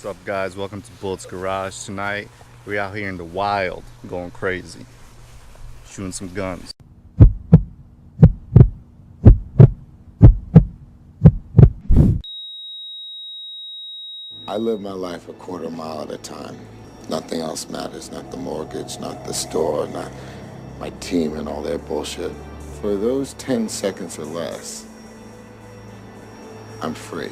What's up, guys? Welcome to Bullet's Garage. Tonight we're out here in the wild going crazy, shooting some guns. I live my life a quarter mile at a time. Nothing else matters, not the mortgage, not the store, not my team and all their bullshit. For those 10 seconds or less, I'm free.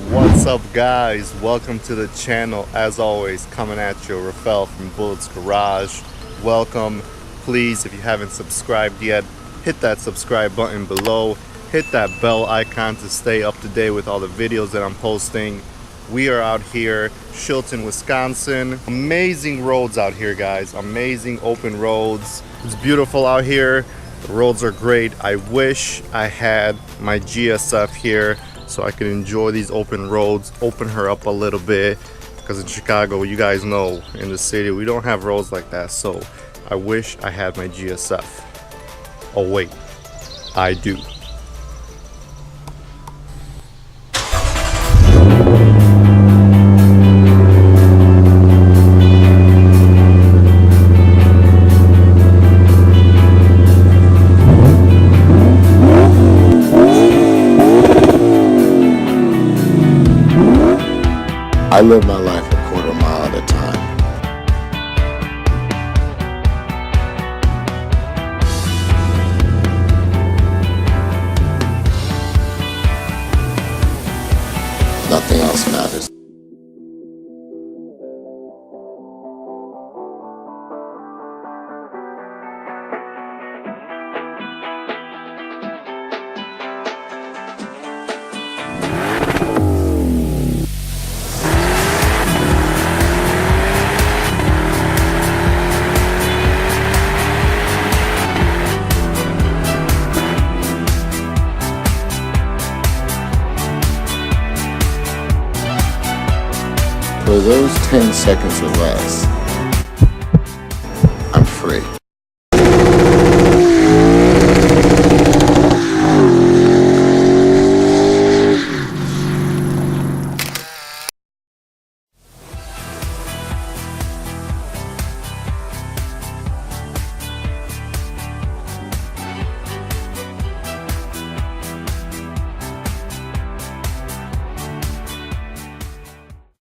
What's up, guys? Welcome to the channel. As always, coming at you, Rafael from Bullet's Garage. Welcome. Please, if you haven't subscribed yet, hit that subscribe button below. Hit that bell icon to stay up to date with all the videos that I'm posting. We are out here, Shilton, Wisconsin. Amazing roads out here, guys. Amazing open roads. It's beautiful out here. The roads are great. I wish I had my GSF here so I could enjoy these open roads, open her up a little bit. Because in Chicago, you guys know, in the city, we don't have roads like that. So I wish I had my GSF. Oh wait, I do. I live my life a quarter mile at a time. Nothing else matters. For those 10 seconds or less,